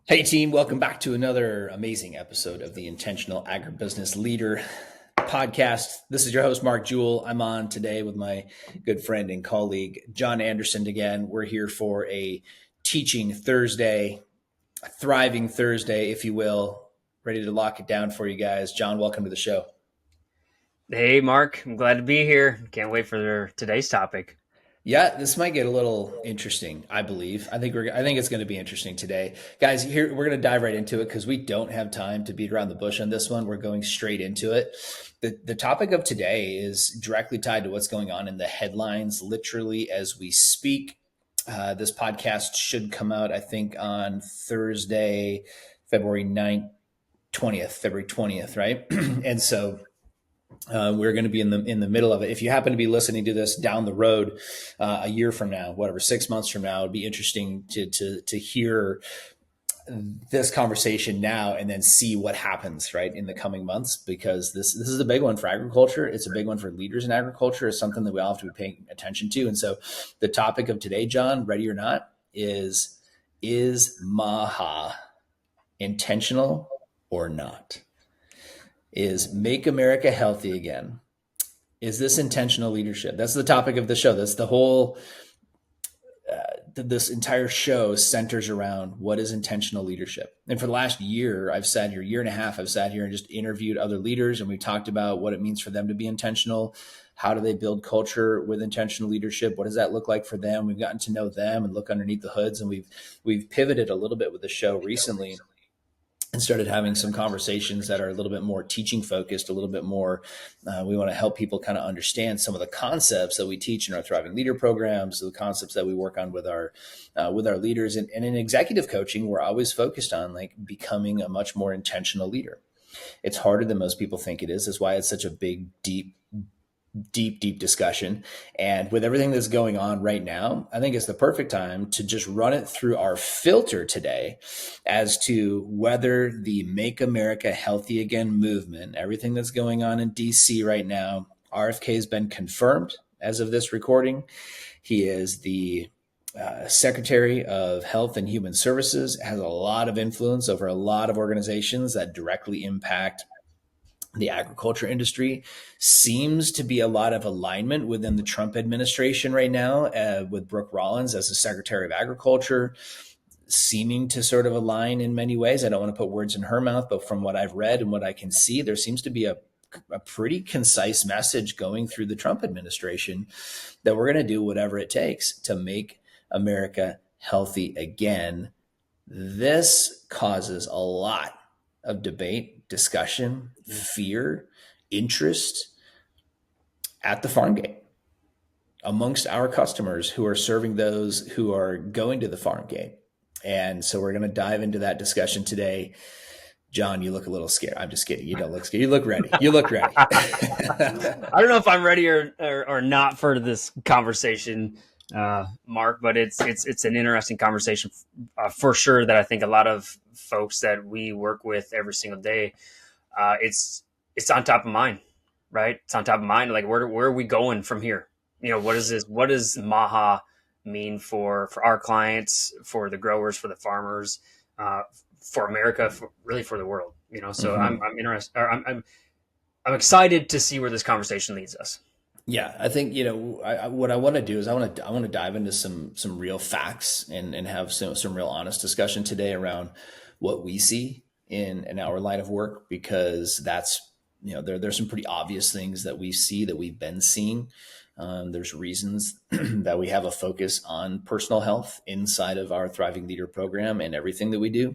Hey team, welcome back to another amazing episode of the Intentional Agribusiness Leader Podcast. This is your host, Mark Jewell. I'm on today with my good friend and colleague, Jon Anderson again. We're here for a teaching Thursday, a thriving Thursday, if you will. Ready to lock it down for you guys. Jon, welcome to the show. Hey, Mark. I'm glad to be here. Can't wait for today's topic. Yeah, this might get a little interesting, I believe. I think it's going to be interesting today. Guys, here we're going to dive right into it because we don't have time to beat around the bush on this one. We're going straight into it. The topic of today is directly tied to what's going on in the headlines, literally as we speak. This podcast should come out, I think, on Thursday, February 20th, right? And so we're going to be in the middle of it. If you happen to be listening to this down the road, a year from now, 6 months from now, it'd be interesting to hear this conversation now and then see what happens right in the coming months, because this is a big one for agriculture. It's a big one for leaders in agriculture. It's something that we all have to be paying attention to. And so the topic of today, Jon, ready or not, is MAHA intentional or not? Is Make America Healthy Again? Is this intentional leadership? That's the topic of the show. That's the whole, this entire show centers around what is intentional leadership. And for the last year, year and a half, I've sat here and just interviewed other leaders, and we talked about what it means for them to be intentional. How do they build culture with intentional leadership? What does that look like for them? We've gotten to know them and look underneath the hoods, and we've pivoted a little bit with the show recently and started having some conversations that are a little bit more teaching focused, a little bit more. We want to help people kind of understand some of the concepts that we teach in our Thriving Leader programs, the concepts that we work on with our leaders. And in executive coaching, we're always focused on like becoming a much more intentional leader. It's harder than most people think it is. That's why it's such a big, deep discussion. And with everything that's going on right now, I think it's the perfect time to just run it through our filter today as to whether the Make America Healthy Again movement, everything that's going on in DC right now, RFK has been confirmed as of this recording. He is the Secretary of Health and Human Services, has a lot of influence over a lot of organizations that directly impact the agriculture industry. Seems to be a lot of alignment within the Trump administration right now, with Brooke Rollins as the Secretary of Agriculture, seeming to sort of align in many ways. I don't want to put words in her mouth, but from what I've read and what I can see, there seems to be a pretty concise message going through the Trump administration that we're going to do whatever it takes to make America healthy again. This causes a lot of debate, discussion, fear, interest at the farm gate amongst our customers who are serving those who are going to the farm gate. And so we're going to dive into that discussion today. Jon, you look a little scared. I'm just kidding. You don't look scared. You look ready. I don't know if I'm ready or not for this conversation, Mark, but it's an interesting conversation for sure, that I think a lot of folks that we work with every single day, it's on top of mind, right? It's on top of mind. Like, where are we going from here? You know, what does MAHA mean for our clients, for the growers, for the farmers, for America, for the world, you know? So I'm interested, I'm excited to see where this conversation leads us. Yeah, I think, what I want to do is I want to dive into some real facts and have some real honest discussion today around what we see in our line of work, because that's, there's some pretty obvious things that we see, that we've been seeing. There's reasons that we have a focus on personal health inside of our Thriving Leader program and everything that we do.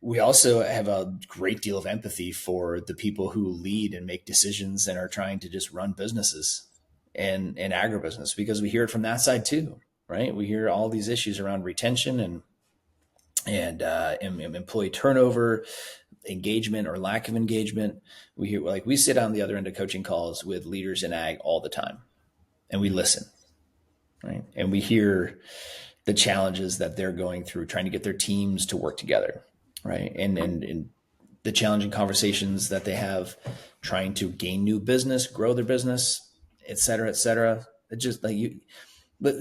We also have a great deal of empathy for the people who lead and make decisions and are trying to just run businesses and agribusiness, because we hear it from that side too, right? We hear all these issues around retention and employee turnover, engagement or lack of engagement. We sit on the other end of coaching calls with leaders in ag all the time, and we listen, right? And we hear the challenges that they're going through, trying to get their teams to work together. Right. And the challenging conversations that they have trying to gain new business, grow their business, et cetera, et cetera. It just like you, but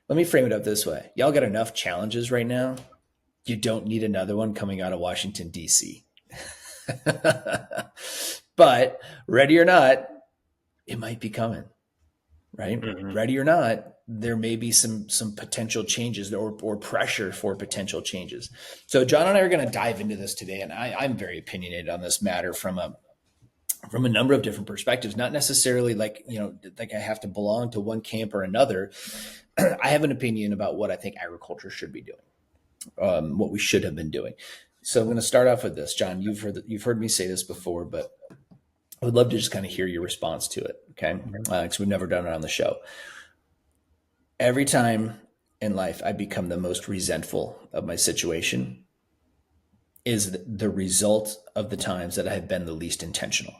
let me frame it up this way. Y'all got enough challenges right now you don't need another one coming out of Washington, D.C. But ready or not, it might be coming, right? Mm-hmm. Ready or not, there may be some potential changes or pressure for potential changes. So John and I are going to dive into this today, and I'm very opinionated on this matter from a number of different perspectives, not necessarily like I have to belong to one camp or another. I have an opinion about what I think agriculture should be doing, what we should have been doing. So I'm going to start off with this, John. You've heard me say this before, but I would love to just kind of hear your response to it. Okay. Because we've never done it on the show. Every time in life I become the most resentful of my situation is the result of the times that I have been the least intentional.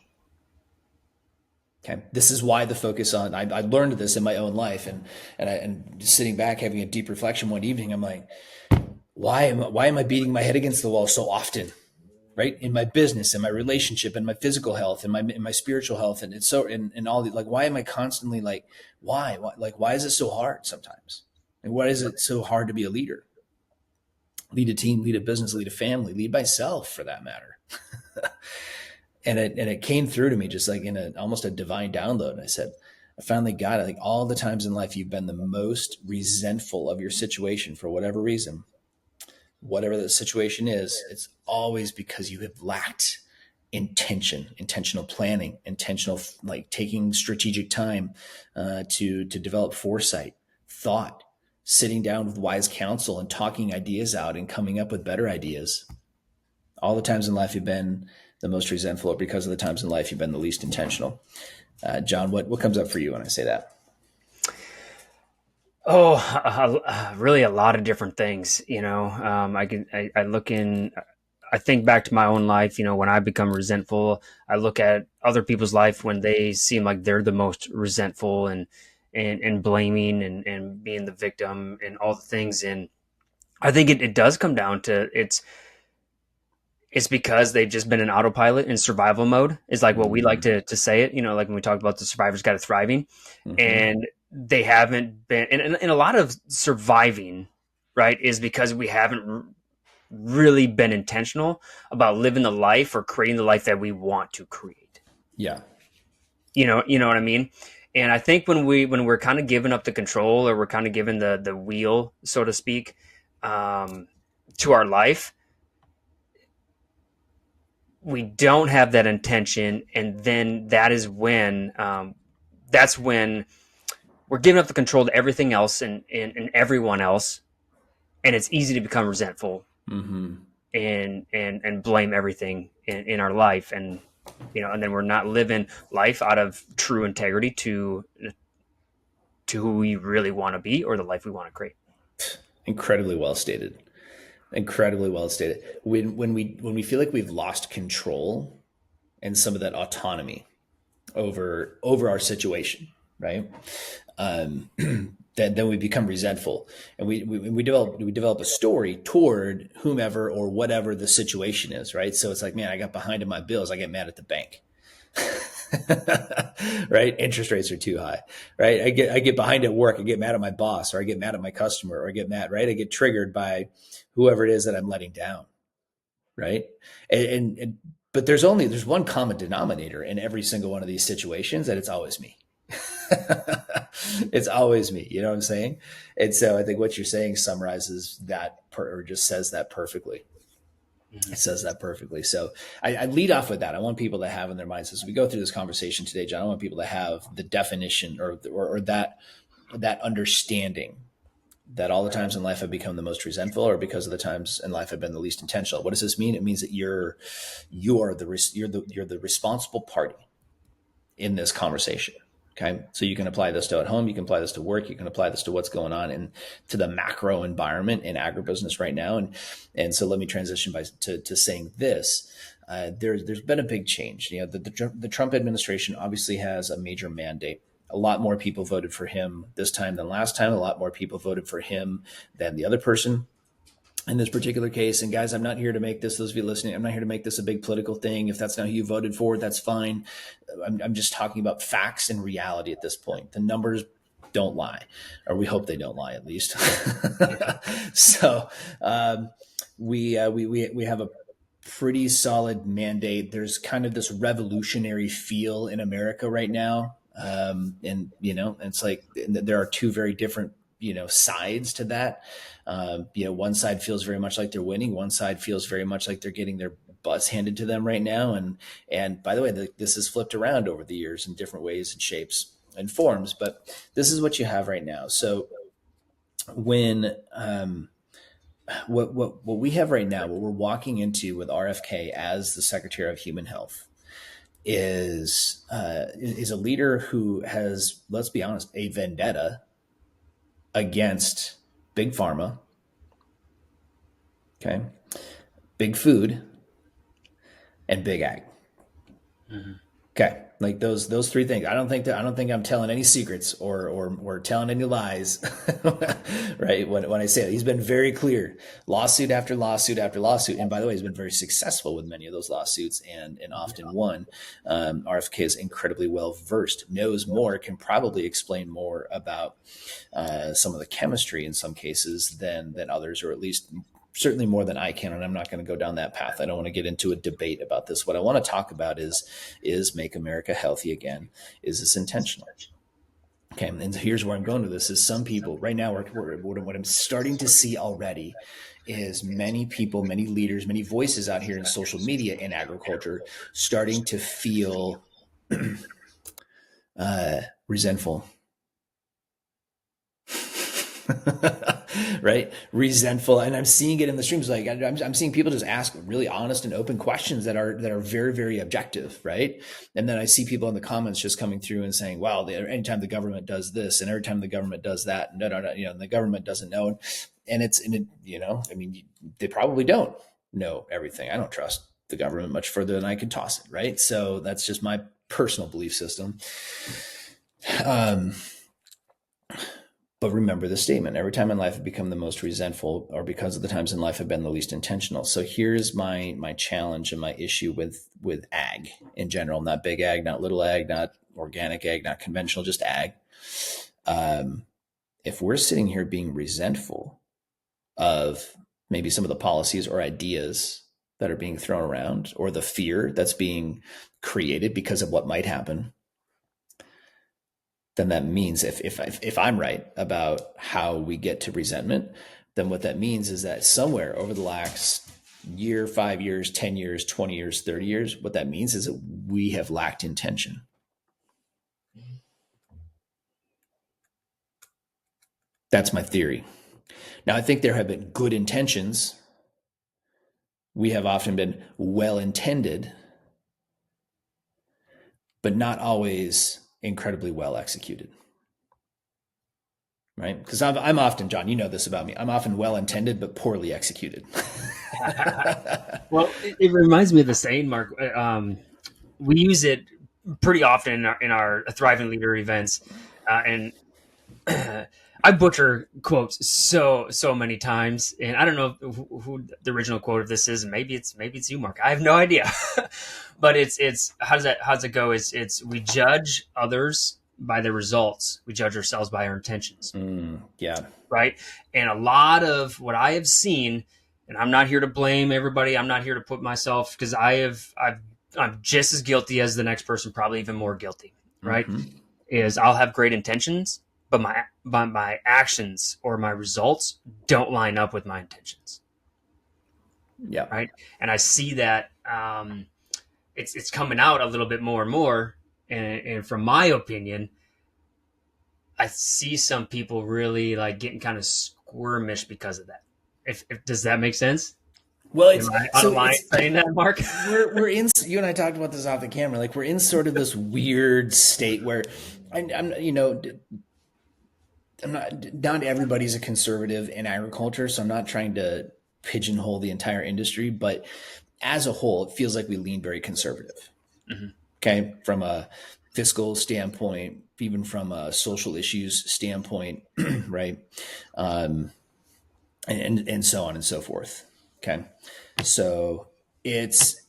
Okay. This is why the focus on, I learned this in my own life, and sitting back, having a deep reflection one evening, I'm like, why am I beating my head against the wall so often? Right? In my business, in my relationship, in my physical health, in my spiritual health. And it's so, and all the, like, why am I constantly why is it so hard sometimes? And why is it so hard to be a leader? Lead a team, lead a business, lead a family, lead myself for that matter. And it came through to me just like in almost a divine download. And I said, I finally got it. Like, all the times in life you've been the most resentful of your situation for whatever reason, whatever the situation is, it's always because you have lacked intentional planning, intentional, like, taking strategic time to develop foresight, thought, sitting down with wise counsel and talking ideas out and coming up with better ideas. All the times in life you've been the most resentful, or because of the times in life you've been the least intentional. John, what comes up for you when I say that? Oh, really a lot of different things. I think back to my own life, when I become resentful, I look at other people's life when they seem like they're the most resentful and blaming and being the victim and all the things. And I think it does come down to it's because they've just been in autopilot in survival mode, is like what we like to say it, like when we talk about the survivor's guide to thriving. Mm-hmm. And they haven't been, and a lot of surviving, right, is because we haven't really been intentional about living the life or creating the life that we want to create. Yeah. You know what I mean? And I think when we're kind of giving up the control, or we're kind of giving the wheel, so to speak, to our life, we don't have that intention. And then that's when we're giving up the control to everything else and everyone else. And it's easy to become resentful, mm-hmm. and blame everything in our life. And, and then we're not living life out of true integrity to who we really want to be, or the life we want to create. Incredibly well stated. Incredibly well stated. When we feel like we've lost control and some of that autonomy over our situation, right? Then we become resentful, and we develop a story toward whomever or whatever the situation is, right? So it's like, man, I got behind in my bills, I get mad at the bank. Right? Interest rates are too high, right? I get behind at work, I get mad at my boss, or I get mad at my customer, or I get mad, right? I get triggered by whoever it is that I'm letting down, right? But there's one common denominator in every single one of these situations, that it's always me. It's always me. You know what I'm saying? And so I think what you're saying summarizes that, or just says that perfectly. Mm-hmm. It says that perfectly. So I lead off with that. I want people to have in their minds, as we go through this conversation today, John, I want people to have the definition or that understanding that all the times in life I've become the most resentful, or because of the times in life I've been the least intentional. What does this mean? It means that you're the responsible party in this conversation. Okay. So you can apply this to at home, you can apply this to work, you can apply this to what's going on to the macro environment in agribusiness right now. And so let me transition to saying this. There's been a big change. The Trump administration obviously has a major mandate. A lot more people voted for him this time than last time. A lot more people voted for him than the other person in this particular case. And guys, I'm not here to make this, those of you listening, I'm not here to make this a big political thing. If that's not who you voted for, that's fine. I'm just talking about facts and reality at this point. The numbers don't lie, or we hope they don't lie, at least. So we have a pretty solid mandate. There's kind of this revolutionary feel in America right now. And, it's like there are two very different, sides to that. One side feels very much like they're winning. One side feels very much like they're getting their butts handed to them right now. And by the way, this has flipped around over the years in different ways and shapes and forms, but this is what you have right now. So when, what we have right now, what we're walking into with RFK as the Secretary of Human Health is a leader who has, let's be honest, a vendetta against big pharma, okay, big food, and big ag. Mm-hmm. Okay, like those three things. I don't think I'm telling any secrets or telling any lies, right? When I say that, he's been very clear, lawsuit after lawsuit after lawsuit, and by the way, he's been very successful with many of those lawsuits and often won. RFK is incredibly well versed, knows more, can probably explain more about some of the chemistry in some cases than others, or at least certainly more than I can, and I'm not going to go down that path. I don't want to get into a debate about this. What I want to talk about is Make America Healthy Again. Is this intentional? Okay, and here's where I'm going with this: is some people right now, what I'm starting to see already is many people, many leaders, many voices out here in social media in agriculture starting to feel resentful. Right? Resentful. And I'm seeing it in the streams. Like I'm seeing people just ask really honest and open questions that are very, very objective. Right. And then I see people in the comments just coming through and saying, wow, anytime the government does this and every time the government does that, no, the government doesn't know. And they probably don't know everything. I don't trust the government much further than I can toss it. Right. So that's just my personal belief system. But remember the statement: every time in life I've become the most resentful, or because of the times in life I've been the least intentional. So here's my challenge and my issue with ag in general, not big ag, not little ag, not organic ag, not conventional, just ag. If we're sitting here being resentful of maybe some of the policies or ideas that are being thrown around, or the fear that's being created because of what might happen, then that means if I'm right about how we get to resentment, then what that means is that somewhere over the last year, 5 years, 10 years, 20 years, 30 years, what that means is that we have lacked intention. That's my theory. Now, I think there have been good intentions. We have often been well-intended, but not always incredibly well executed. Right? Because I'm often, John, you know this about me, I'm often well-intended, but poorly executed. Well, it reminds me of the saying, Mark. We use it pretty often in our Thriving Leader events. And I butcher quotes so many times, and I don't know who the original quote of this is. And maybe it's you, Mark. I have no idea. But it's how does it go? It's we judge others by their results. We judge ourselves by our intentions. Yeah. Right. And a lot of what I have seen, and I'm not here to blame everybody. I'm not here to put myself, because I'm just as guilty as the next person, probably even more guilty. Right. Mm-hmm. Is I'll have great intentions, but my actions or my results don't line up with my intentions. Yeah. Right. And I see that it's coming out a little bit more and more. And from my opinion, I see some people really like getting kind of squirmish because of that. If does that make sense? Well, it's saying that, Mark. We're in. You and I talked about this off the camera. Like, we're in sort of this weird state where I'm not everybody's a conservative in agriculture, so I'm not trying to pigeonhole the entire industry, but as a whole, it feels like we lean very conservative. Mm-hmm. Okay, from a fiscal standpoint, even from a social issues standpoint, right, and so on and so forth. Okay, so it's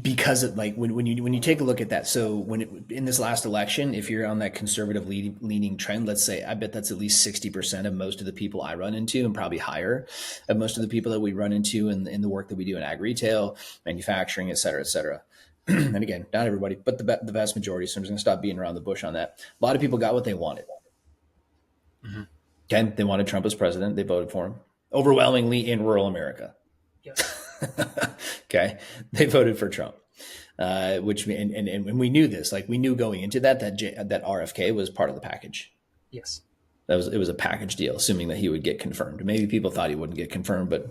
because of like when you take a look at that, so in this last election, if you're on that conservative leaning trend, let's say, I bet that's at least 60% of most of the people I run into, and probably higher of most of the people that we run into in the work that we do in ag retail, manufacturing, et cetera, et cetera. And again, not everybody, but the vast majority. So I'm just going to stop beating around the bush on that. A lot of people got what they wanted. Mm-hmm. Okay, they wanted Trump as president. They voted for him overwhelmingly in rural America. Yep. Okay, they voted for Trump, which and we knew this. Like, we knew going into that RFK was part of the package. Yes, it was a package deal, assuming that he would get confirmed. Maybe people thought he wouldn't get confirmed, but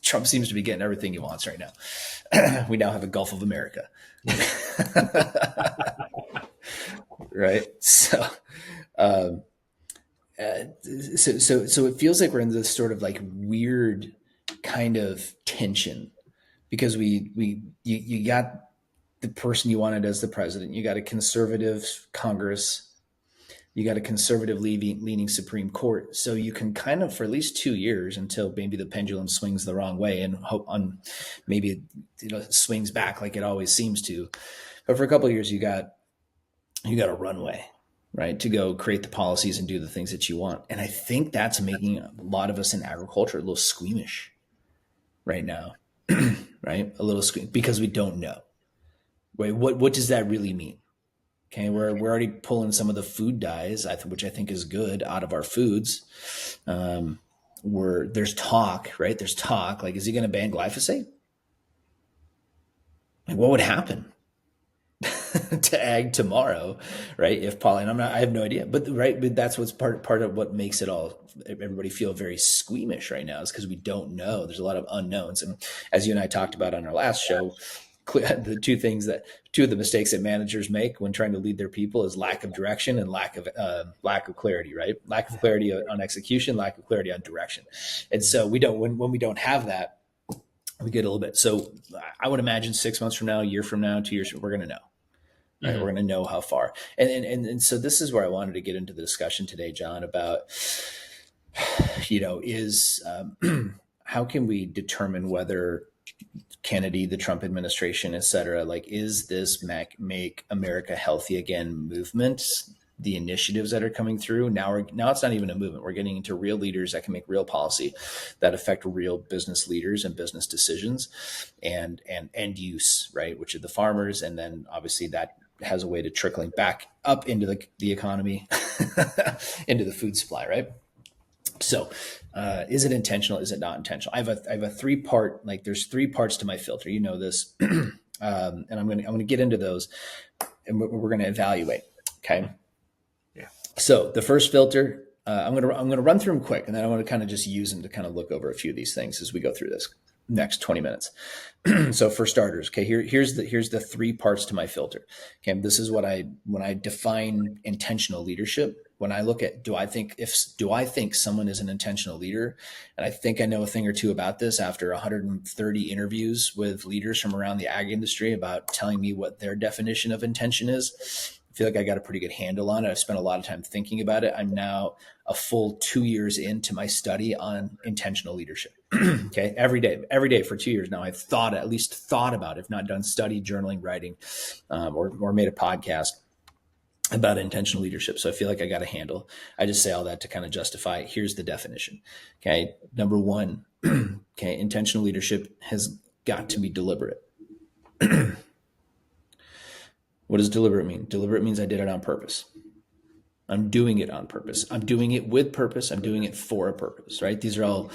Trump seems to be getting everything he wants right now. We now have a Gulf of America, right? So. So it feels like we're in this sort of like weird kind of tension, because you got the person you wanted as the president, you got a conservative Congress, you got a conservative leaning Supreme Court. So you can kind of, for at least 2 years, until maybe the pendulum swings the wrong way, and hope on maybe it swings back like it always seems to. But for a couple of years, you got a runway, right, to go create the policies and do the things that you want. And I think that's making a lot of us in agriculture a little squeamish right now, right? A little squeamish because we don't know. Wait, what does that really mean? Okay, we're already pulling some of the food dyes, which I think is good, out of our foods. There's talk, right? There's talk, like, is he going to ban glyphosate? Like, what would happen to ag tomorrow, right? If and I have no idea, but that's what's part of what makes everybody feel very squeamish right now, is because we don't know. There's a lot of unknowns. And as you and I talked about on our last show, the two of the mistakes that managers make when trying to lead their people is lack of direction and lack of clarity, right? Lack of clarity on execution, lack of clarity on direction. And so when we don't have that, we get a little bit. So I would imagine 6 months from now, a year from now, 2 years, we're going to know. Right? Mm-hmm. We're going to know how far. And so this is where I wanted to get into the discussion today, John, about, is how can we determine whether Kennedy, the Trump administration, et cetera, like, is this Make America Healthy Again movement, the initiatives that are coming through now it's not even a movement. We're getting into real leaders that can make real policy that affect real business leaders and business decisions and end use, right? Which are the farmers. And then obviously that has a way to trickling back up into the economy, into the food supply, right? So is it intentional? Is it not intentional? I have a 3-part, like, there's 3 parts to my filter. You know this. And I'm going to get into those, and we're going to evaluate. Okay. Yeah. So the first filter, I'm going to run through them quick, and then I want to kind of just use them to kind of look over a few of these things as we go through this next 20 minutes. So for starters, okay, here's the 3 parts to my filter. Okay. This is when I define intentional leadership. When I look at, do I think someone is an intentional leader? And I think I know a thing or two about this after 130 interviews with leaders from around the ag industry about telling me what their definition of intention is. I feel like I got a pretty good handle on it. I've spent a lot of time thinking about it. I'm now a full 2 years into my study on intentional leadership. Okay. Every day for 2 years now, I've at least thought about, if not done study, journaling, writing, or made a podcast about intentional leadership. So I feel like I got a handle. I just say all that to kind of justify, here's the definition. Okay. Number 1, okay. Intentional leadership has got to be deliberate. What does deliberate mean? Deliberate means I did it on purpose. I'm doing it on purpose. I'm doing it with purpose. I'm doing it for a purpose, right? These are all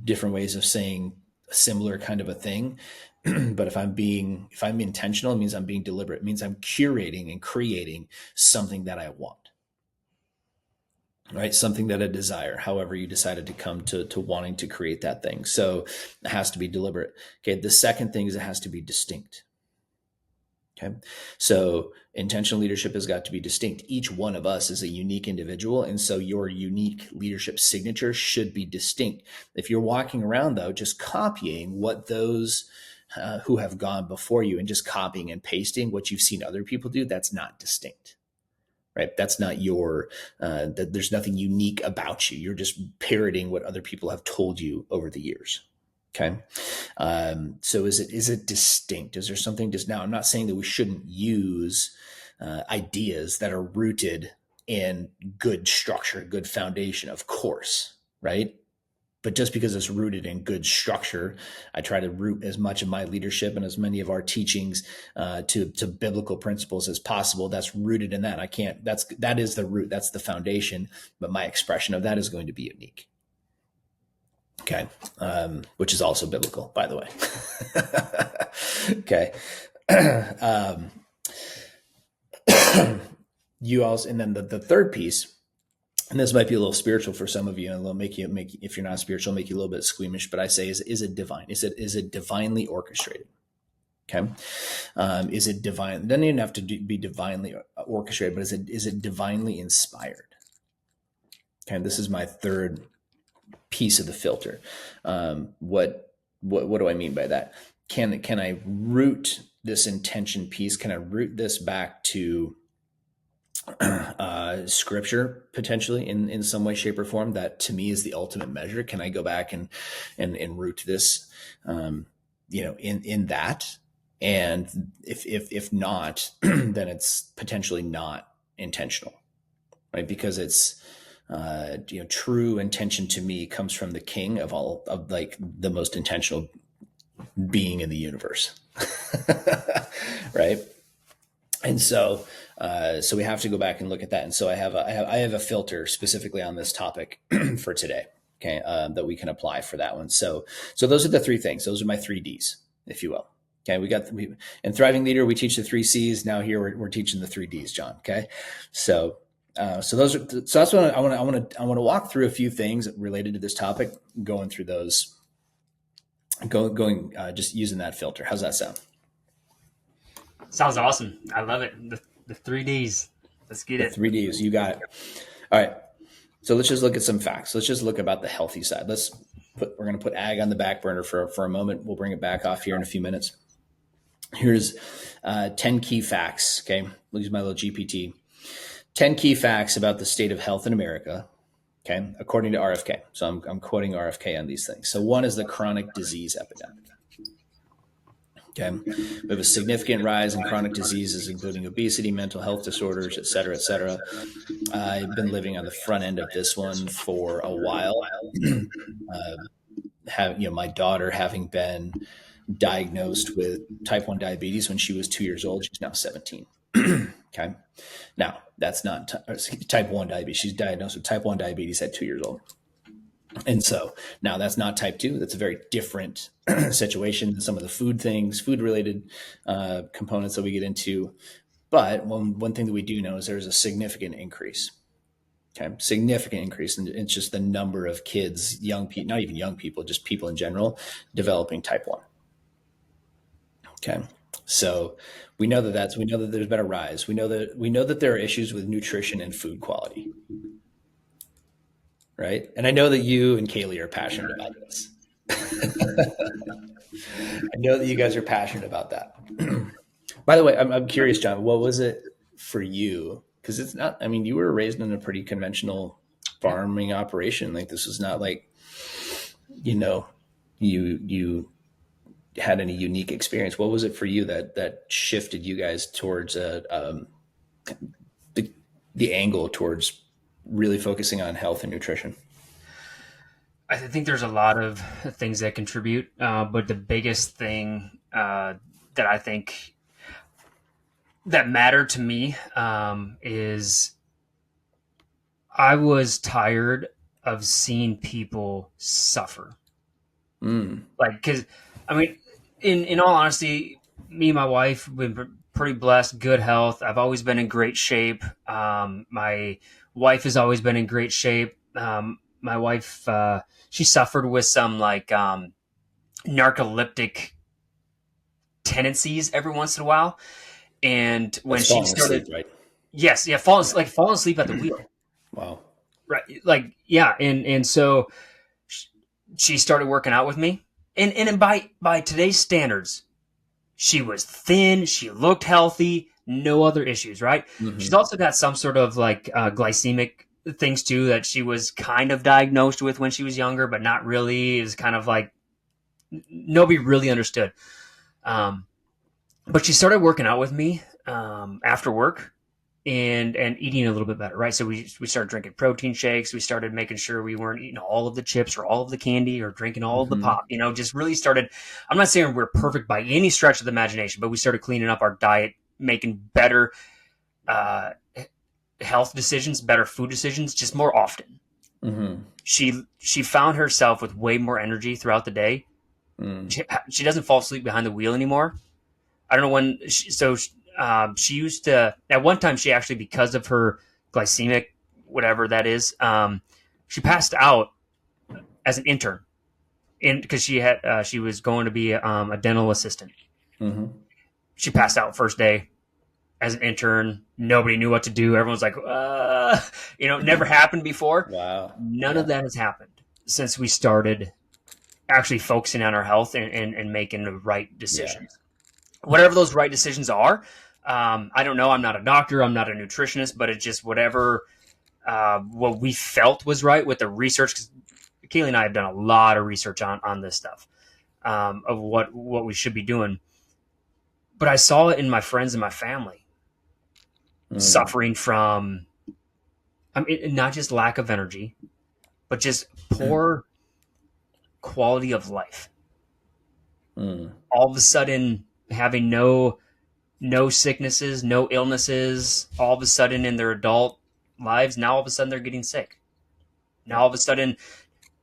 different ways of saying a similar kind of a thing. But if I'm intentional, it means I'm being deliberate. It means I'm curating and creating something that I want, right? Something that I desire, however you decided to come to wanting to create that thing. So it has to be deliberate. Okay. The second thing is it has to be distinct. Okay. So intentional leadership has got to be distinct. Each one of us is a unique individual. And so your unique leadership signature should be distinct. If you're walking around, though, just copying what those who have gone before you and just copying and pasting what you've seen other people do, that's not distinct, right? That's not there's nothing unique about you. You're just parroting what other people have told you over the years. Okay. So is it distinct? Is there something just now? I'm not saying that we shouldn't use ideas that are rooted in good structure, good foundation, of course, right? But just because it's rooted in good structure, I try to root as much of my leadership and as many of our teachings to biblical principles as possible. That's rooted in that. That is the root. That's the foundation. But my expression of that is going to be unique. Okay. Which is also biblical, by the way. Okay. You also, and then the third piece, and this might be a little spiritual for some of you, and it'll make you, if you're not spiritual, make you a little bit squeamish, but I say, is it divine? Is it divinely orchestrated? Okay. Is it divine? It doesn't even have to be divinely orchestrated, but is it divinely inspired? Okay. This is my third piece of the filter. What do I mean by that? Can I root this intention piece? Can I root this back to scripture potentially in some way, shape, or form? That to me is the ultimate measure. Can I go back and root this, in that? And if not, then it's potentially not intentional, right? Because it's, true intention to me comes from the king of like the most intentional being in the universe. Right. And so we have to go back and look at that. And so I have a filter specifically on this topic for today. Okay. That we can apply for that one. So those are the three things. Those are my 3 Ds, if you will. Okay. In Thriving Leader, we teach the 3 Cs. Now here we're teaching the 3 Ds, John. Okay. So that's what I want to walk through a few things related to this topic, going through those, just using that filter. How's that sound? Sounds awesome. I love it. The 3 Ds. Let's get it. 3 Ds. You got it. All right. So let's just look at some facts. Let's just look about the healthy side. We're going to put ag on the back burner for a moment. We'll bring it back off here in a few minutes. Here's 10 key facts. Okay. We'll use my little GPT. 10 key facts about the state of health in America, okay, according to RFK. So I'm quoting RFK on these things. So 1 is the chronic disease epidemic. Okay, we have a significant rise in chronic diseases, including obesity, mental health disorders, et cetera, et cetera. I've been living on the front end of this one for a while. My daughter having been diagnosed with type 1 diabetes when she was 2 years old, she's now 17. Okay. Now that's not type 1 diabetes. She's diagnosed with type 1 diabetes at 2 years old. And so now that's not type 2. That's a very different situation than some of the food related components that we get into. But one thing that we do know is there's a significant increase. Okay. Significant increase. And it's just the number of kids, young people, not even young people, just people in general, developing type 1. Okay. So we know that there's been a rise. We know that there are issues with nutrition and food quality. Right. And I know that you and Kaylee are passionate about this. I know that you guys are passionate about that. By the way, I'm curious, John, what was it for you? Because it's not, you were raised in a pretty conventional farming operation. Like this was not like, you had any unique experience. What was it for you that shifted you guys towards the angle towards really focusing on health and nutrition? I think there's a lot of things that contribute, but the biggest thing that I think that mattered to me is I was tired of seeing people suffer. Because in all honesty, me and my wife, we've been pretty blessed, good health. I've always been in great shape. My wife has always been in great shape. My wife, she suffered with some narcoleptic tendencies every once in a while. And when she started, right? Yes. Yeah. Falling asleep at the wheel. Wow. Right. And so she started working out with me. And by today's standards, she was thin. She looked healthy. No other issues, right? Mm-hmm. She's also got some sort of glycemic things too that she was kind of diagnosed with when she was younger, but not really. Is kind of nobody really understood. But she started working out with me after work and eating a little bit better, right? So we started drinking protein shakes. We started making sure we weren't eating all of the chips or all of the candy or drinking all of the pop, just really started. I'm not saying we're perfect by any stretch of the imagination, but we started cleaning up our diet, making better health decisions, better food decisions, just more often. She found herself with way more energy throughout the day. She doesn't fall asleep behind the wheel anymore. I don't know when. She used to, at one time, she actually, because of her glycemic, whatever that is, she passed out as an intern because she was going to be a dental assistant. She passed out first day as an intern. Nobody knew what to do. Everyone's like, never happened before. Wow. None of that has happened since we started actually focusing on our health and making the right decisions. Whatever those right decisions are. I don't know. I'm not a doctor. I'm not a nutritionist, but it's just whatever what we felt was right with the research. 'Cause Kaylee and I have done a lot of research on this stuff of what we should be doing. But I saw it in my friends and my family suffering from, not just lack of energy, but just poor quality of life. All of a sudden, having no sicknesses, no illnesses, all of a sudden in their adult lives, now all of a sudden they're getting sick. Now all of a sudden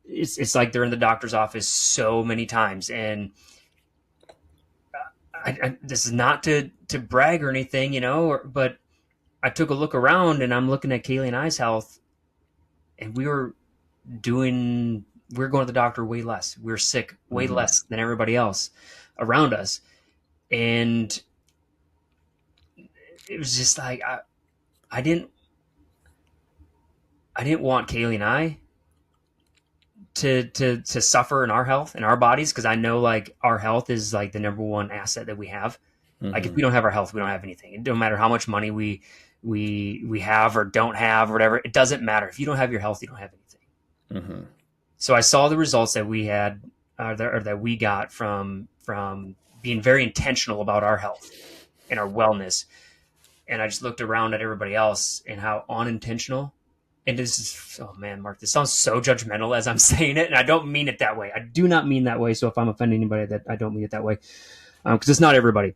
it's like they're in the doctor's office so many times. And this is not to brag or anything, but I took a look around and I'm looking at Kaylee and I's health, and we're going to the doctor way less. We're sick way less than everybody else around us. And it was just like, I didn't want Kaylee and I to suffer in our health, in our bodies. Cause I know like our health is like the number one asset that we have. Like if we don't have our health, we don't have anything. It don't matter how much money we have or don't have or whatever. It doesn't matter. If you don't have your health, you don't have anything. So I saw the results that we had, or that we got from being very intentional about our health and our wellness. And I just looked around at everybody else and how unintentional. And this is, oh man, Mark, this sounds so judgmental as I'm saying it. And I don't mean it that way. I do not mean that way. So if I'm offending anybody, that I don't mean it that way. Because it's not everybody.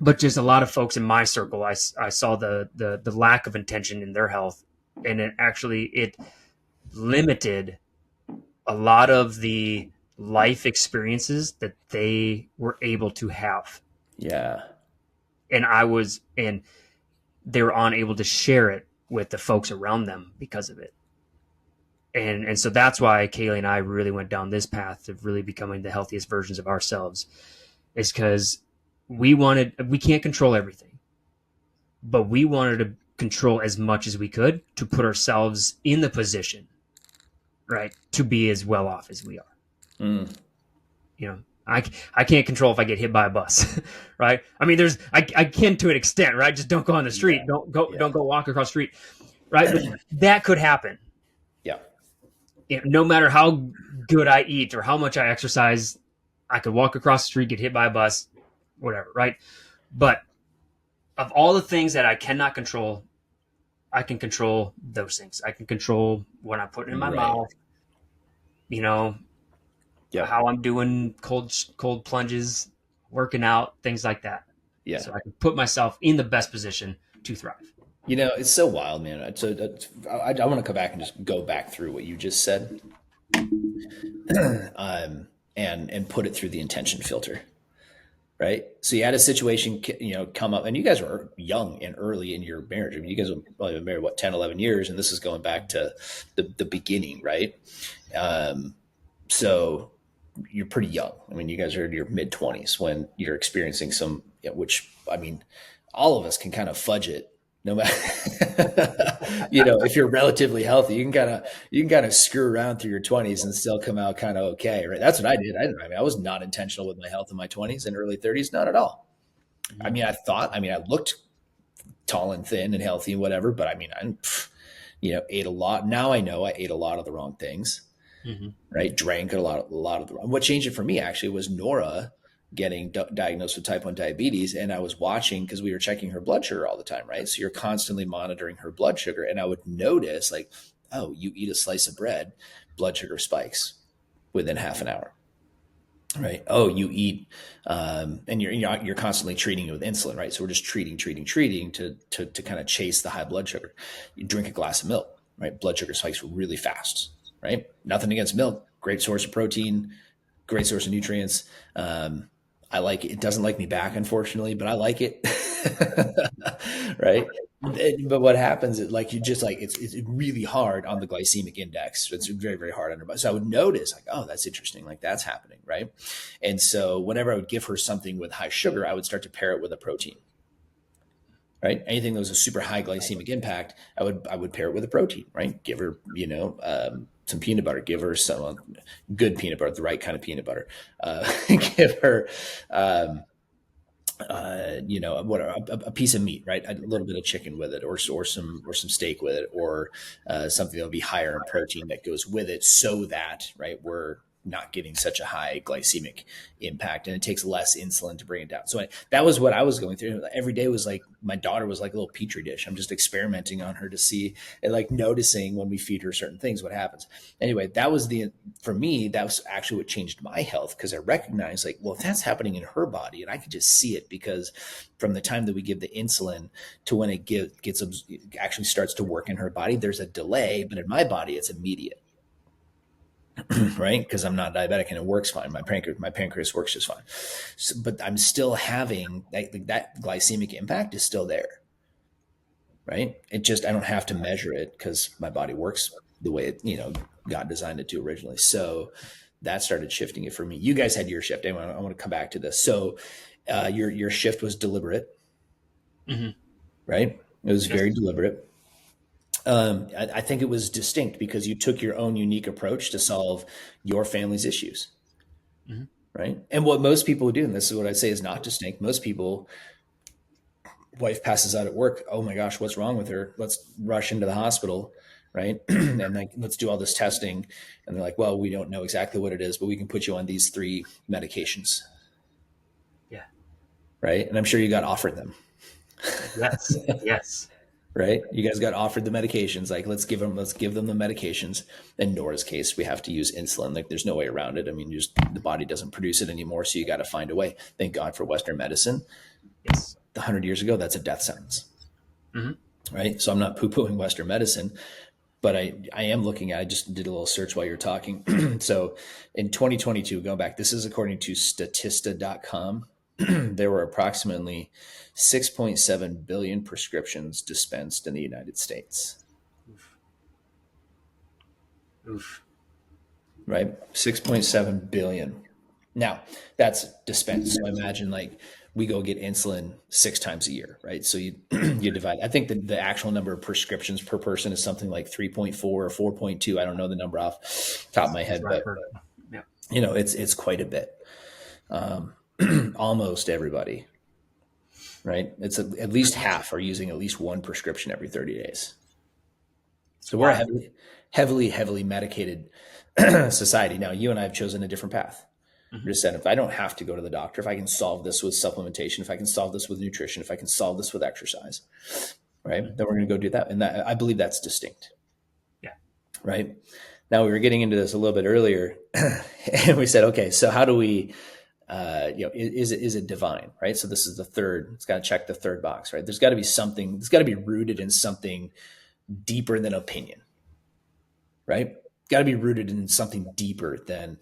But just a lot of folks in my circle, I saw the lack of intention in their health. And it limited a lot of the life experiences that they were able to have. Yeah. And they were unable to share it with the folks around them because of it. And so that's why Kaylee and I really went down this path of really becoming the healthiest versions of ourselves, is because we can't control everything, but we wanted to control as much as we could to put ourselves in the position, right, to be as well off as we are. I can't control if I get hit by a bus, right? I mean, I can to an extent, right? Just don't go on the street. Don't go walk across the street, right? But that could happen. Yeah. No matter how good I eat or how much I exercise, I could walk across the street, get hit by a bus, whatever, right? But of all the things that I cannot control, I can control those things. I can control what I'm putting in my mouth, how I'm doing cold plunges, working out, things like that. Yeah. So I can put myself in the best position to thrive. It's so wild, man. So I want to come back and just go back through what you just said, and put it through the intention filter, right? So you had a situation, come up, and you guys were young and early in your marriage. I mean, you guys have probably been married, 10, 11 years, and this is going back to the beginning, right? So you're pretty young. I mean, you guys are in your mid 20s when you're experiencing some, which, I mean, all of us can kind of fudge it. No matter, if you're relatively healthy, you can kind of screw around through your 20s and still come out kind of okay, right? That's what I did. I was not intentional with my health in my 20s and early 30s, not at all. I mean, I looked tall and thin and healthy and whatever, but I mean, ate a lot. Now I know I ate a lot of the wrong things. right? Drank a lot of the, what changed it for me actually was Nora getting diagnosed with type 1 diabetes. And I was watching, because we were checking her blood sugar all the time, right? So you're constantly monitoring her blood sugar. And I would notice like, oh, you eat a slice of bread, blood sugar spikes within half an hour. Right. Oh, you eat, and you're constantly treating it with insulin, right? So we're just treating to kind of chase the high blood sugar. You drink a glass of milk, right? Blood sugar spikes really fast, right? Nothing against milk, great source of protein, great source of nutrients. I like it. It doesn't like me back, unfortunately, but I like it. Right. But what happens is like, you just like, it's really hard on the glycemic index. It's very, very hard on her body. So I would notice like, oh, that's interesting. Like that's happening. Right. And so whenever I would give her something with high sugar, I would start to pair it with a protein. Right. Anything that was a super high glycemic impact, I would pair it with a protein, right? Give her, some peanut butter, give her some good peanut butter, the right kind of peanut butter, give her, a piece of meat, right? A little bit of chicken with it, or some steak with it, or something that'll be higher in protein that goes with it, so that, right, we're not getting such a high glycemic impact, and it takes less insulin to bring it down. So that was what I was going through. Every day was like, my daughter was like a little petri dish. I'm just experimenting on her to see, and like noticing when we feed her certain things, what happens. Anyway, for me, that was actually what changed my health, because I recognized like, well, if that's happening in her body, and I could just see it, because from the time that we give the insulin to when it actually starts to work in her body, there's a delay, but in my body, it's immediate. Right? Because I'm not diabetic and it works fine. My pancreas works just fine. So, but I'm still having that glycemic impact is still there. Right? It just, I don't have to measure it because my body works the way it, God designed it to originally. So that started shifting it for me. You guys had your shift. Anyway, I want to come back to this. So your shift was deliberate, right? It was very deliberate. I think it was distinct because you took your own unique approach to solve your family's issues. Right. And what most people do, and this is what I'd say is not distinct. Most people, wife passes out at work. Oh my gosh, what's wrong with her? Let's rush into the hospital. Right. And like, let's do all this testing. And they're like, well, we don't know exactly what it is, but we can put you on these 3 medications. Yeah. Right. And I'm sure you got offered them. Yes. Yes. Right. You guys got offered the medications. Like, let's give them the medications. In Nora's case, we have to use insulin. Like, there's no way around it. I mean, the body doesn't produce it anymore. So you got to find a way. Thank God for Western medicine. Yes. 100 years ago, that's a death sentence. Right. So I'm not poo-pooing Western medicine, but I am looking at, I just did a little search while you're talking. So in 2022, going back, this is according to Statista.com. There were approximately 6.7 billion prescriptions dispensed in the United States. Oof. Right? 6.7 billion. Now, that's dispensed. So imagine like we go get insulin 6 times a year, right? So you divide. I think the actual number of prescriptions per person is something like 3.4 or 4.2. I don't know the number off the top of my head, but it's quite a bit. Almost everybody, right? It's at least half are using at least 1 prescription every 30 days. So we're a heavily medicated society. Now, you and I have chosen a different path. Just said, if I don't have to go to the doctor, if I can solve this with supplementation, if I can solve this with nutrition, if I can solve this with exercise, right, then we're going to go do that. And that, I believe that's distinct. Yeah. Right. Now, we were getting into this a little bit earlier and we said, okay, so how do we, is it divine, right? So this is the third, it's got to check the third box, right? There's got to be something, it's got to be rooted in something deeper than opinion, right? Got to be rooted in something deeper than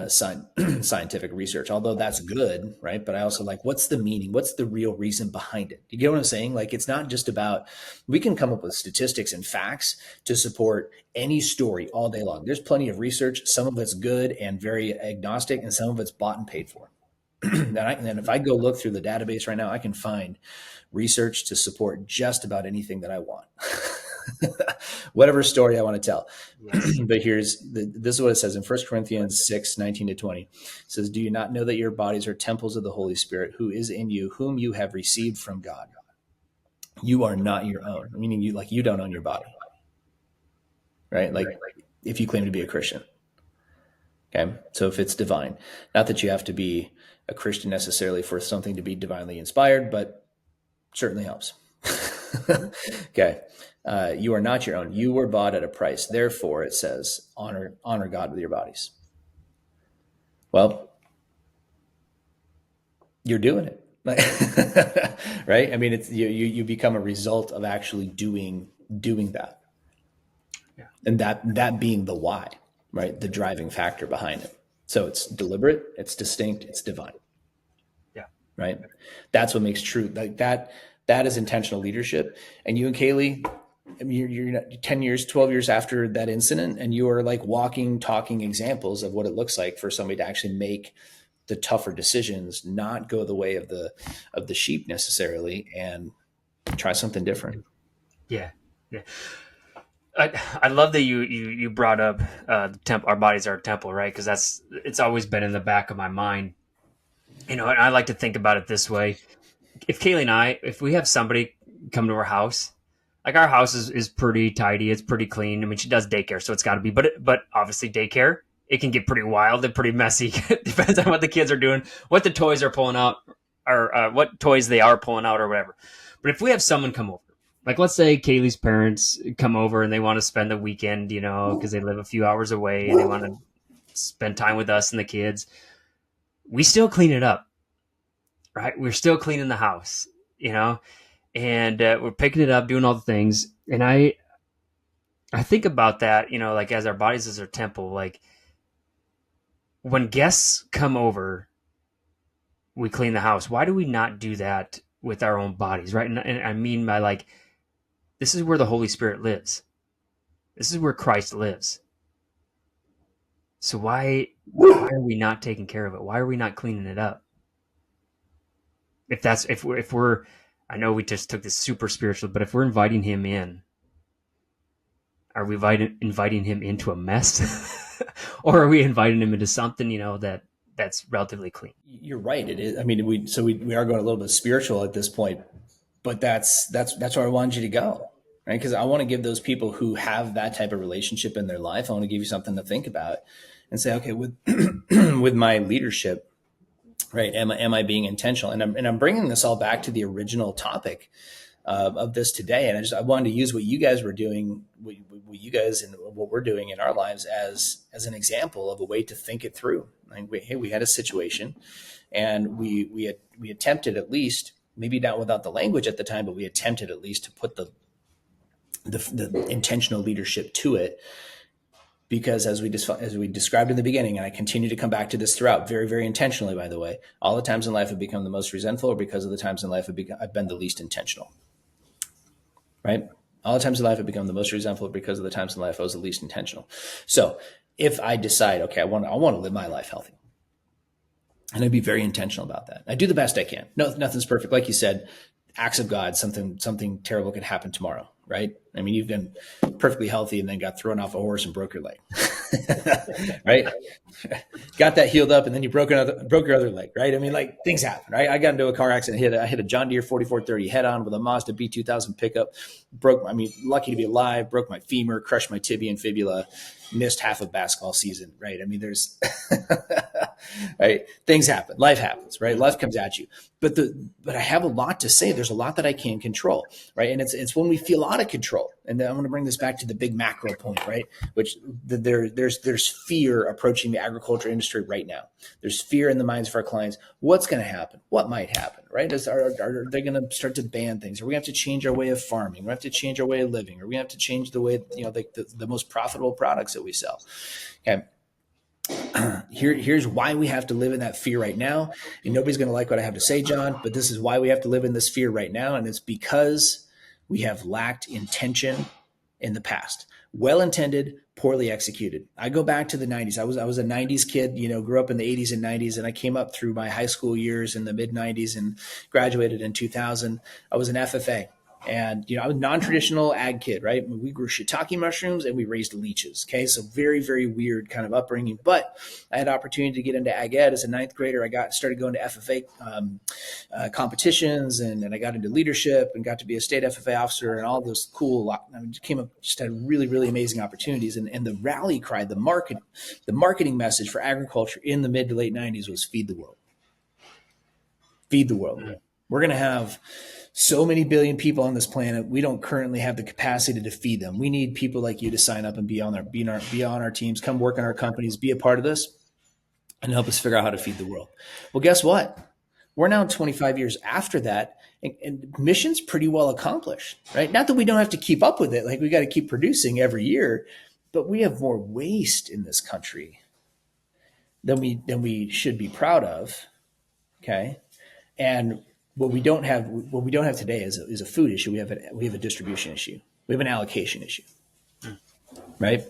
scientific research, although that's good, right? But I also like, what's the meaning? What's the real reason behind it? You get what I'm saying? Like, it's not just about, we can come up with statistics and facts to support any story all day long. There's plenty of research. Some of it's good and very agnostic, and some of it's bought and paid for. And if I go look through the database right now, I can find research to support just about anything that I want. Whatever story I want to tell. Yes. But this is what it says in 1 Corinthians 6:19-20. It says, do you not know that your bodies are temples of the Holy Spirit who is in you, whom you have received from God? You are not your own. Meaning you don't own your body. Right? Like if you claim to be a Christian. Okay. So if it's divine, not that you have to be a Christian necessarily for something to be divinely inspired, but certainly helps. Okay. You are not your own. You were bought at a price. Therefore, it says, honor God with your bodies. Well, you're doing it. Right? I mean, it's you become a result of actually doing that. Yeah. And that being the why, right? The driving factor behind it. So it's deliberate, it's distinct, it's divine. Yeah. Right? That's what makes true. Like that is intentional leadership. And you and Kaylee, I mean, you're 10 years, 12 years after that incident, and you are like walking, talking examples of what it looks like for somebody to actually make the tougher decisions, not go the way of the sheep necessarily, and try something different. Yeah. Yeah. I love that you brought up the temple. Our bodies are a temple, right? Because it's always been in the back of my mind. And I like to think about it this way: if Kaylee and if we have somebody come to our house, like our house is pretty tidy, it's pretty clean. I mean, she does daycare, so it's got to be. But obviously, daycare, it can get pretty wild and pretty messy. Depends on what the kids are doing, what the toys are pulling out, or what toys they are pulling out, or whatever. But if we have someone come over, like let's say Kaylee's parents come over and they want to spend the weekend, because they live a few hours away and they want to spend time with us and the kids, we still clean it up, right? We're still cleaning the house, and we're picking it up, doing all the things. And I think about that, like as our bodies as our temple, like when guests come over, we clean the house. Why do we not do that with our own bodies, right? And I mean by like, this is where the Holy Spirit lives. This is where Christ lives. So why are we not taking care of it? Why are we not cleaning it up? If we're I know we just took this super spiritual, but if we're inviting him in, are we inviting him into a mess? Or are we inviting him into something, that's relatively clean? You're right. It is. I mean, we are going a little bit spiritual at this point, but that's where I wanted you to go, right? Because I want to give those people who have that type of relationship in their life, I want to give you something to think about and say, okay, with with my leadership, right? Am I being intentional? And I'm bringing this all back to the original topic of this today. And I wanted to use what you guys were doing, what you guys and what we're doing in our lives as an example of a way to think it through. Like, we had a situation, and we attempted, at least, maybe not without the language at the time, but we attempted at least to put the intentional leadership to it. Because as we described in the beginning, and I continue to come back to this throughout, very, very intentionally, by the way, all the times in life have become the most resentful, or because of the times in life I've been the least intentional, right? All the times in life have become the most resentful because of the times in life I was the least intentional. So if I decide, okay, I want to live my life healthy, and I'd be very intentional about that. I do the best I can. No, nothing's perfect. Like you said, acts of God, something terrible could happen tomorrow, right? I mean, you've been perfectly healthy and then got thrown off a horse and broke your leg, right? Got that healed up, and then you broke your other leg, right? I mean, like, things happen, right? I got into a car accident. I hit a John Deere 4430 head on with a Mazda B2000 pickup. Lucky to be alive. Broke my femur, crushed my tibia and fibula, missed half of basketball season, right? I mean, there's right? Things happen. Life happens, right? Life comes at you. But I have a lot to say. There's a lot that I can't control, right? And it's when we feel out of control. And then I'm going to bring this back to the big macro point, right? Which there's fear approaching the agriculture industry right now. There's fear in the minds of our clients. What's going to happen? What might happen, right? Are they going to start to ban things? Are we going to have to change our way of farming? We have to change our way of living? Or we have to change the way, the most profitable products that we sell? Okay. Here's why we have to live in that fear right now. And nobody's going to like what I have to say, John, but this is why we have to live in this fear right now. And it's because we have lacked intention in the past. Well-intended, poorly executed. I go back to the 90s. I was a 90s kid, grew up in the 80s and 90s, and I came up through my high school years in the mid 90s and graduated in 2000. I was an FFA. And, I was a non-traditional ag kid, right? We grew shiitake mushrooms and we raised leeches. Okay. So very, very weird kind of upbringing, but I had opportunity to get into ag ed as a ninth grader. I started going to FFA competitions and I got into leadership and got to be a state FFA officer and all those cool, just had really, really amazing opportunities. And the rally cry, the marketing message for agriculture in the mid to late 90s was feed the world. Feed the world. Mm-hmm. We're going to have so many billion people on this planet. We don't currently have the capacity to feed them. We need people like you to sign up and be on our teams, come work in our companies, be a part of this and help us figure out how to feed the world. Well, guess what? We're now 25 years after that and mission's pretty well accomplished, right? Not that we don't have to keep up with it. Like we got to keep producing every year, but we have more waste in this country than we should be proud of. Okay. And what we don't have today is a food issue. We have a distribution issue. We have an allocation issue, right?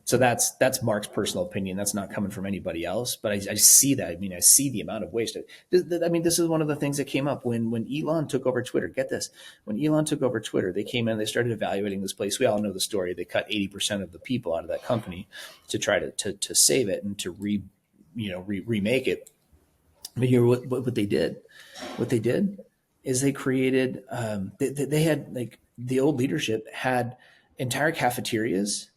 So that's Mark's personal opinion. That's not coming from anybody else, but I see that. I mean, I see the amount of waste. This is one of the things that came up when Elon took over Twitter. Get this. When Elon took over Twitter, they came in, they started evaluating this place. We all know the story. They cut 80% of the people out of that company to try to save it and to remake it. But here, what they did? What they did is they created. They had like the old leadership had entire cafeterias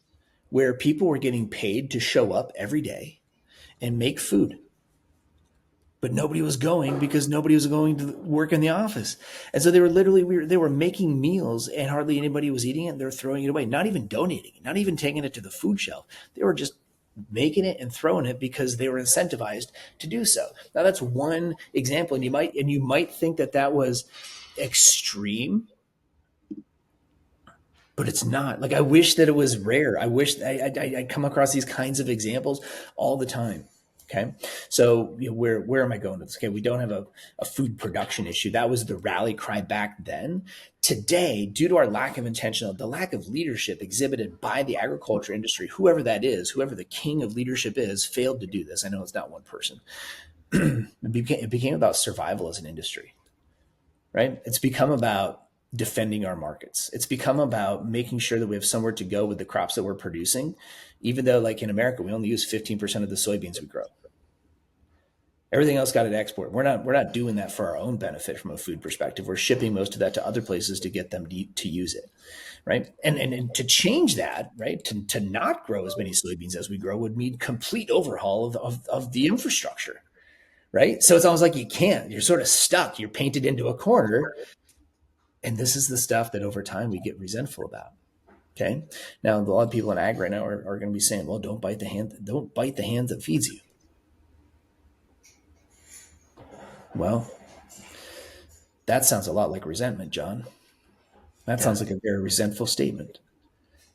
where people were getting paid to show up every day and make food, but nobody was going because nobody was going to work in the office, and so they were making meals and hardly anybody was eating it. They're throwing it away, not even donating it, not even taking it to the food shelf. They were just making it and throwing it because they were incentivized to do so. Now that's one example, and you might think that was extreme, but it's not. Like I wish that it was rare. I wish I come across these kinds of examples all the time. Okay, so where am I going with this? Okay, we don't have a food production issue. That was the rally cry back then. Today, due to our lack of the lack of leadership exhibited by the agriculture industry, whoever that is, whoever the king of leadership is, failed to do this. I know it's not one person. It became about survival as an industry, right? It's become about defending our markets. It's become about making sure that we have somewhere to go with the crops that we're producing, even though like in America, we only use 15% of the soybeans we grow. Everything else got to export. We're not doing that for our own benefit from a food perspective. We're shipping most of that to other places to get them to use it, right? And to change that, right, to not grow as many soybeans as we grow would mean complete overhaul of the infrastructure, right? So it's almost like you can't. You're sort of stuck. You're painted into a corner. And this is the stuff that over time we get resentful about. Okay. Now, a lot of people in ag right now are going to be saying, well, don't bite the hand that feeds you. Well, that sounds a lot like resentment, John. That sounds like a very resentful statement.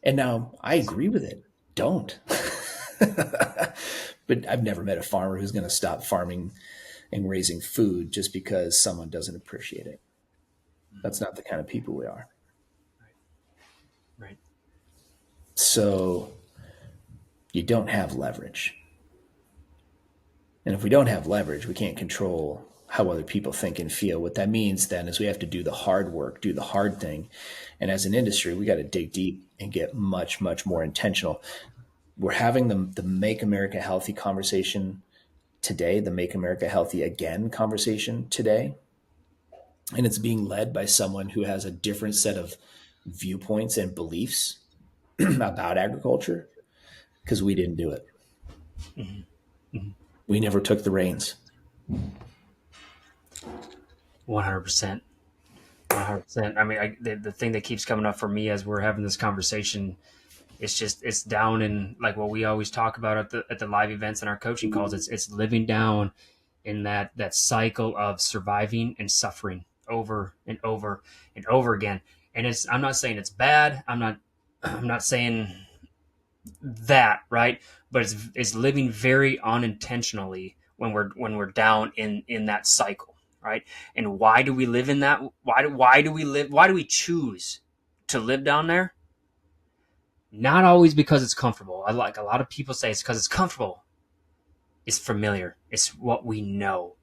And now I agree with it. Don't. But I've never met a farmer who's going to stop farming and raising food just because someone doesn't appreciate it. That's not the kind of people we are. Right. So you don't have leverage. And if we don't have leverage, we can't control how other people think and feel. What that means then is we have to do the hard work, do the hard thing. And as an industry, we got to dig deep and get much, much more intentional. We're having the Make America Healthy conversation today, the Make America Healthy Again conversation today. And it's being led by someone who has a different set of viewpoints and beliefs about agriculture because we didn't do it. Mm-hmm. Mm-hmm. We never took the reins. 100%. 100%. I mean, the thing that keeps coming up for me as we're having this conversation, it's down in like what we always talk about at the live events and our coaching calls. It's living down in that cycle of surviving and suffering over and over and over again. And I'm not saying it's bad. I'm not saying that, right? But it's living very unintentionally when we're down in that cycle, right? And why do we live in that? Why do we choose to live down there? Not always because it's comfortable. A lot of people say it's because it's comfortable. It's familiar. It's what we know.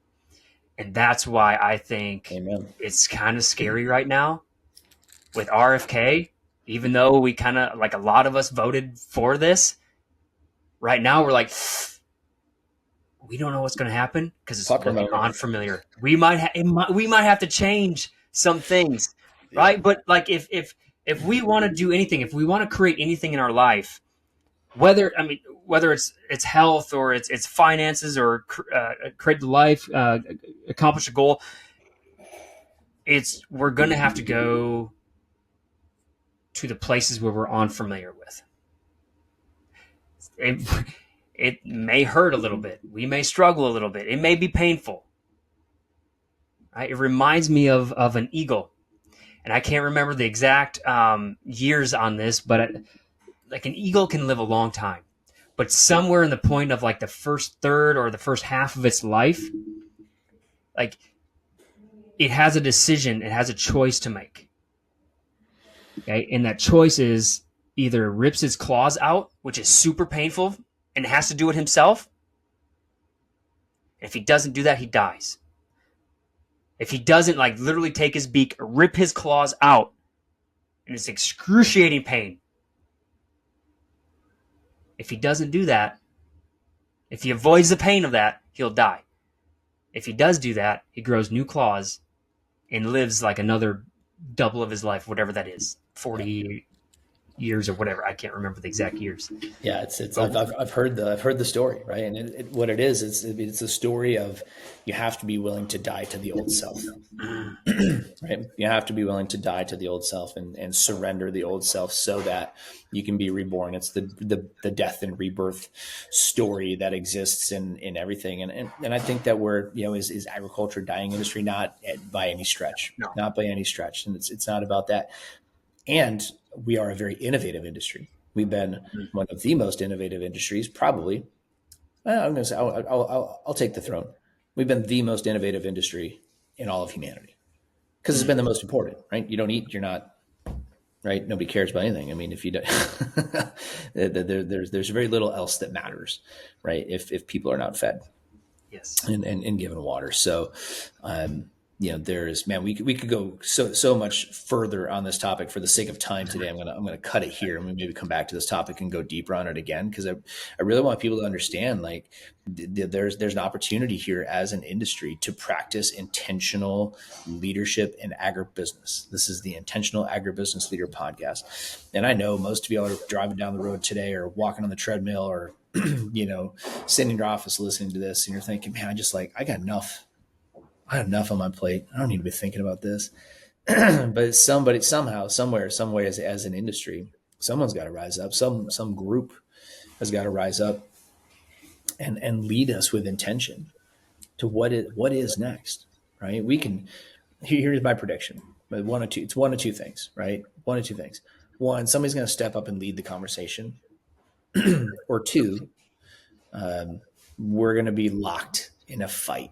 And that's why I think Amen. it's kind of scary right now with RFK, even though we kind of, like, a lot of us voted for this. Right now, we're like, we don't know what's going to happen because it's really unfamiliar. We might have to change some things, right? But like, if we want to do anything, if we want to create anything in our life, whether it's health or it's finances or create the life, accomplish a goal, we're going to have to go to the places where we're unfamiliar with. It may hurt a little bit. We may struggle a little bit. It may be painful. Right? It reminds me of an eagle. And I can't remember the exact years on this, but like, an eagle can live a long time. But somewhere in the point of like the first third or the first half of its life, like, it has a decision. It has a choice to make. Okay? And that choice is either rips its claws out, which is super painful, and has to do it himself. If he doesn't do that, he dies. If he doesn't, like, literally take his beak, rip his claws out, and it's excruciating pain. If he doesn't do that, if he avoids the pain of that, he'll die. If he does do that, he grows new claws and lives like another double of his life, whatever that is, 40 years or whatever. I can't remember the exact years. Yeah, I've heard the story, right? And what it is, it's a story of, you have to be willing to die to the old self, right? You have to be willing to die to the old self and surrender the old self so that you can be reborn. It's the death and rebirth story that exists in everything. And I think that is agriculture, dying industry? Not by any stretch, No. not by any stretch. And it's not about that. And we are a very innovative industry. We've been one of the most innovative industries, probably. I'm going to say, I'll take the throne. We've been the most innovative industry in all of humanity because it's been the most important, right? You don't eat, you're not, right? Nobody cares about anything. I mean, if you don't, there's very little else that matters, right? If people are not fed, yes, and given water. So, we could go so much further on this topic. For the sake of time today, I'm gonna cut it here, and maybe come back to this topic and go deeper on it again, because I really want people to understand, like, there's an opportunity here as an industry to practice intentional leadership in agribusiness. This is the Intentional Agribusiness Leader Podcast, and I know most of y'all are driving down the road today, or walking on the treadmill, or sitting in your office listening to this, and you're thinking, man, I got enough. I have enough on my plate. I don't need to be thinking about this. But somebody, somehow, somewhere, some way, as an industry, someone's got to rise up. Some group has got to rise up and lead us with intention to what is next, right? Here's my prediction. But it's one of two things, right? One of two things. One, somebody's going to step up and lead the conversation. Or two, we're going to be locked in a fight.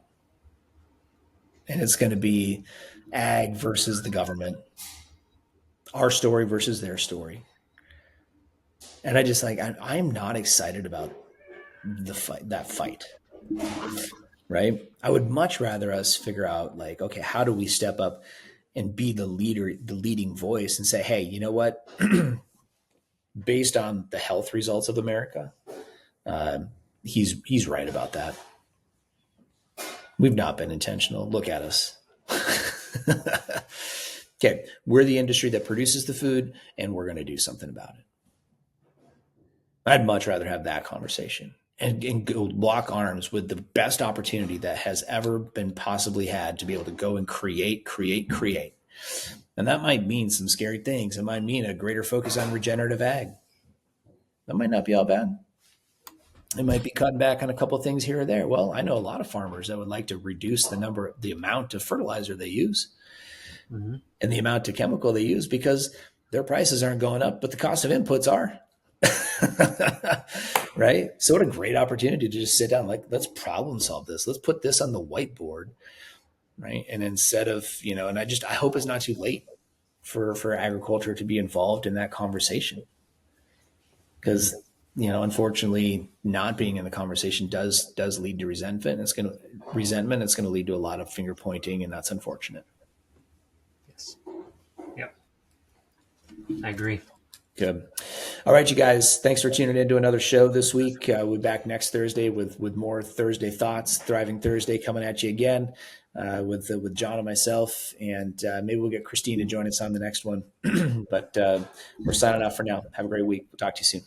And it's going to be ag versus the government, our story versus their story. And I'm not excited about that fight, right? I would much rather us figure out, like, okay, how do we step up and be the leader, the leading voice, and say, hey, you know what? Based on the health results of America, he's right about that. We've not been intentional. Look at us. Okay, we're the industry that produces the food, and we're going to do something about it. I'd much rather have that conversation and go lock arms with the best opportunity that has ever been possibly had to be able to go and create. And that might mean some scary things. It might mean a greater focus on regenerative ag. That might not be all bad. It might be cutting back on a couple of things here or there. Well, I know a lot of farmers that would like to reduce the amount of fertilizer they use, and the amount of chemical they use, because their prices aren't going up, but the cost of inputs are. Right? So what a great opportunity to just sit down, like, let's problem solve this. Let's put this on the whiteboard, right? And instead of, and I hope it's not too late for agriculture to be involved in that conversation, because unfortunately, not being in the conversation does lead to resentment. It's going to lead to a lot of finger pointing, and that's unfortunate. Yes. Yep. I agree. Good. All right, you guys. Thanks for tuning in to another show this week. We'll be back next Thursday with more Thursday thoughts. Thriving Thursday coming at you again with John and myself, and maybe we'll get Christine to join us on the next one. But we're signing off for now. Have a great week. We'll talk to you soon.